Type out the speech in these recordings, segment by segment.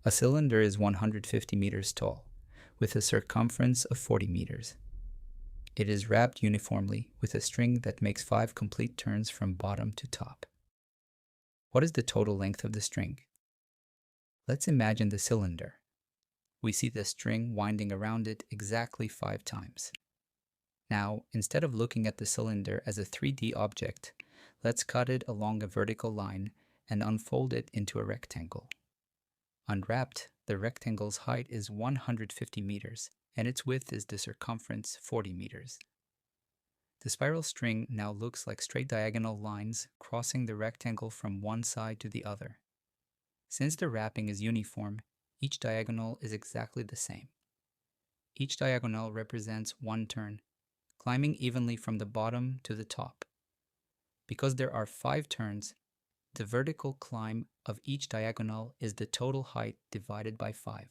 A cylinder is 150 meters tall, with a circumference of 40 meters. It is wrapped uniformly with a string that makes 5 complete turns from bottom to top. What is the total length of the string? Let's imagine the cylinder. We see the string winding around it exactly 5 times. Now, instead of looking at the cylinder as a 3D object, let's cut it along a vertical line and unfold it into a rectangle. Unwrapped, the rectangle's height is 150 meters, and its width is the circumference 40 meters. The spiral string now looks like straight diagonal lines crossing the rectangle from one side to the other. Since the wrapping is uniform, each diagonal is exactly the same. Each diagonal represents one turn, climbing evenly from the bottom to the top. Because there are 5 turns, the vertical climb of each diagonal is the total height divided by 5.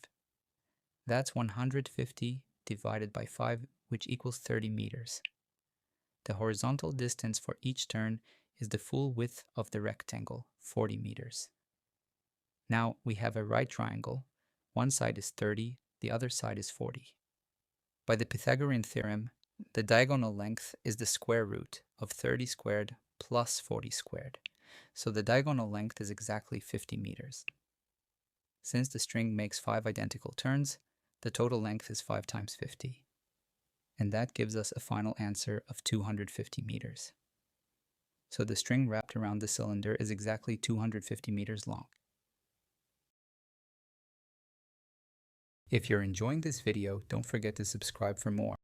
That's 150 divided by 5, which equals 30 meters. The horizontal distance for each turn is the full width of the rectangle, 40 meters. Now we have a right triangle. One side is 30, the other side is 40. By the Pythagorean theorem, the diagonal length is the square root of 30 squared plus 40 squared. So the diagonal length is exactly 50 meters. Since the string makes 5 identical turns, the total length is 5 times 50. And that gives us a final answer of 250 meters. So the string wrapped around the cylinder is exactly 250 meters long. If you're enjoying this video, don't forget to subscribe for more.